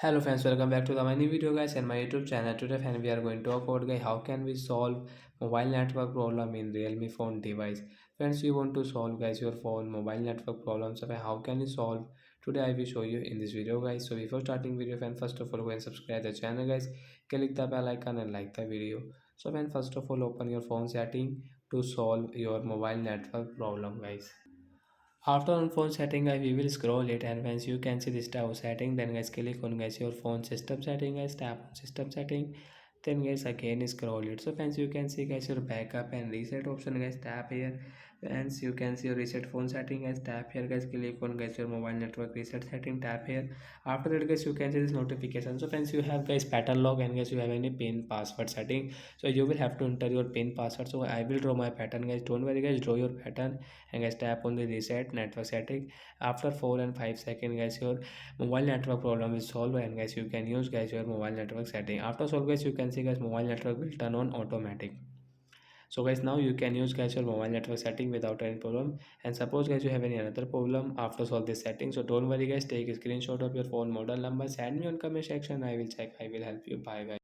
Hello friends, welcome back to the my new video guys and my YouTube channel. Today friend, we are going to talk about guys how can we solve mobile network problem in Realme phone device. Friends, you want to solve guys your phone mobile network problems. So how can you solve? Today I will show you in this video guys. So before starting video friend, first of all go and subscribe the channel guys. Click the bell icon and like the video. So when first of all open your phone setting to solve your mobile network problem guys. After on phone setting guys, we will scroll it, and once you can see this tab setting, then guys click on guys your phone system setting guys, tap on system setting, then guys again scroll it. So friends, you can see guys your backup and reset option guys, tap here. Once you can see your reset phone setting guys, tap here guys, click on guys your mobile network reset setting, tap here. After that guys, you can see this notification. So friends, you have guys pattern log, and guys you have any pin password setting, so you will have to enter your pin password. So I will draw my pattern guys, don't worry guys, draw your pattern and guys tap on the reset network setting. After 4 and 5 seconds guys, your mobile network problem is solved, and guys you can use guys your mobile network setting. After solve guys, you can see guys mobile network will turn on automatic. So guys, now you can use guys your mobile network setting without any problem. And suppose guys you have any another problem after solve this setting, so don't worry guys, take a screenshot of your phone model number, send me on comment section, I will check, I will help you. Bye guys.